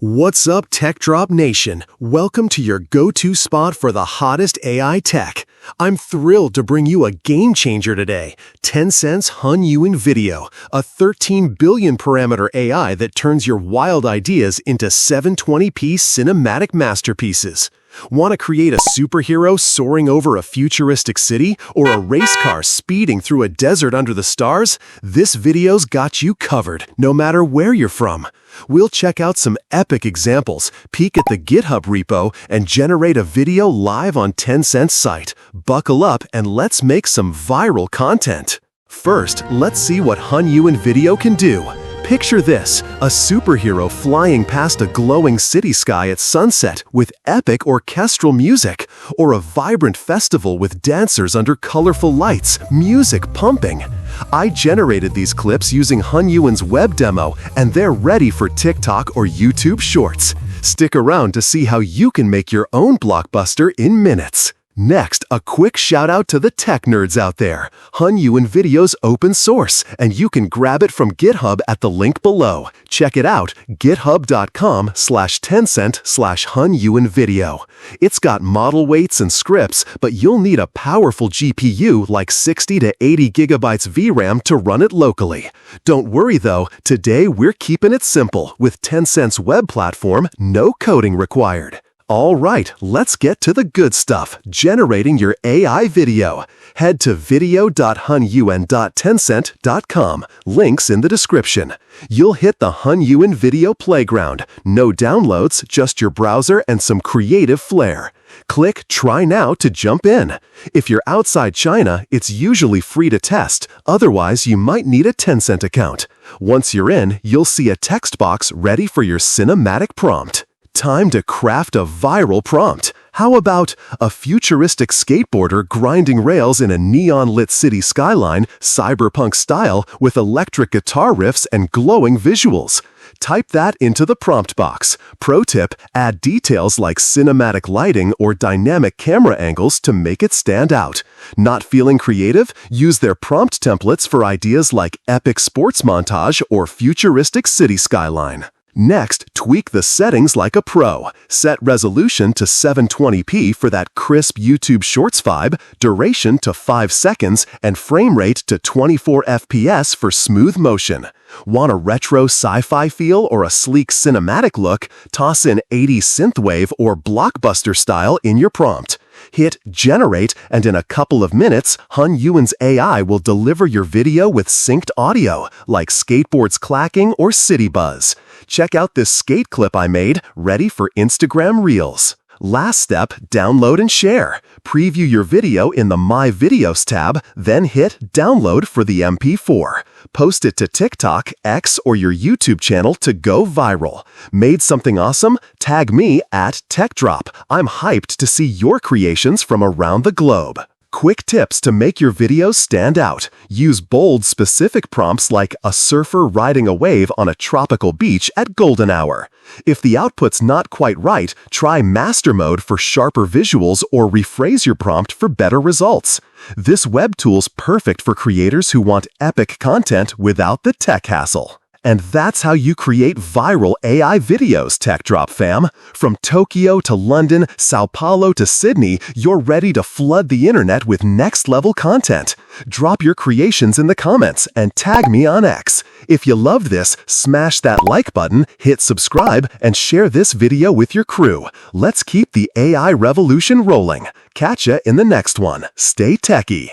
What's up, Tech Drop Nation? Welcome to your go-to spot for the hottest AI tech. I'm thrilled to bring you a game changer today, Tencent's Hunyuan Video, a 13 billion parameter AI that turns your wild ideas into 720p cinematic masterpieces. Want to create a superhero soaring over a futuristic city or a race car speeding through a desert under the stars? This video's got you covered, no matter where you're from. We'll check out some epic examples, peek at the GitHub repo, and generate a video live on Tencent's site. Buckle up and let's make some viral content. First, let's see what Hunyuan Video can do. Picture this, a superhero flying past a glowing city sky at sunset with epic orchestral music, or a vibrant festival with dancers under colorful lights, music pumping. I generated these clips using Hunyuan's web demo, and they're ready for TikTok or YouTube Shorts. Stick around to see how you can make your own blockbuster in minutes. Next, a quick shout out to the tech nerds out there. Hunyuan Video's open source, and you can grab it from GitHub at the link below. Check it out, github.com/Tencent/Hunyuan Video. It's got model weights and scripts, but you'll need a powerful GPU like 60 to 80 gigabytes VRAM to run it locally. Don't worry though, today we're keeping it simple with Tencent's web platform, no coding required. All right, let's get to the good stuff, generating your AI video. Head to video.hunyuan.tencent.com, links in the description. You'll hit the Hunyuan Video Playground. No downloads, just your browser and some creative flair. Click Try Now to jump in. If you're outside China, it's usually free to test, otherwise you might need a Tencent account. Once you're in, you'll see a text box ready for your cinematic prompt. Time to craft a viral prompt. How about a futuristic skateboarder grinding rails in a neon-lit city skyline, cyberpunk style, with electric guitar riffs and glowing visuals? Type that into the prompt box. Pro tip, add details like cinematic lighting or dynamic camera angles to make it stand out. Not feeling creative? Use their prompt templates for ideas like epic sports montage or futuristic city skyline. Next, tweak the settings like a pro. Set resolution to 720p for that crisp YouTube Shorts vibe, duration to 5 seconds, and frame rate to 24 FPS for smooth motion. Want a retro sci-fi feel or a sleek cinematic look? Toss in 80s synthwave or blockbuster style in your prompt. Hit Generate, and in a couple of minutes, Hunyuan's AI will deliver your video with synced audio, like skateboards clacking or city buzz. Check out this skate clip I made, ready for Instagram Reels. Last step, download and share. Preview your video in the My Videos tab, then hit Download for the MP4. Post it to TikTok, X, or your YouTube channel to go viral. Made something awesome? Tag me at TechDrop. I'm hyped to see your creations from around the globe. Quick tips to make your videos stand out. Use bold, specific prompts like a surfer riding a wave on a tropical beach at golden hour. If the output's not quite right, try master mode for sharper visuals or rephrase your prompt for better results. This web tool's perfect for creators who want epic content without the tech hassle. And that's how you create viral AI videos, Tech Drop fam. From Tokyo to London, Sao Paulo to Sydney, you're ready to flood the internet with next-level content. Drop your creations in the comments and tag me on X. If you loved this, smash that like button, hit subscribe, and share this video with your crew. Let's keep the AI revolution rolling. Catch ya in the next one. Stay techie.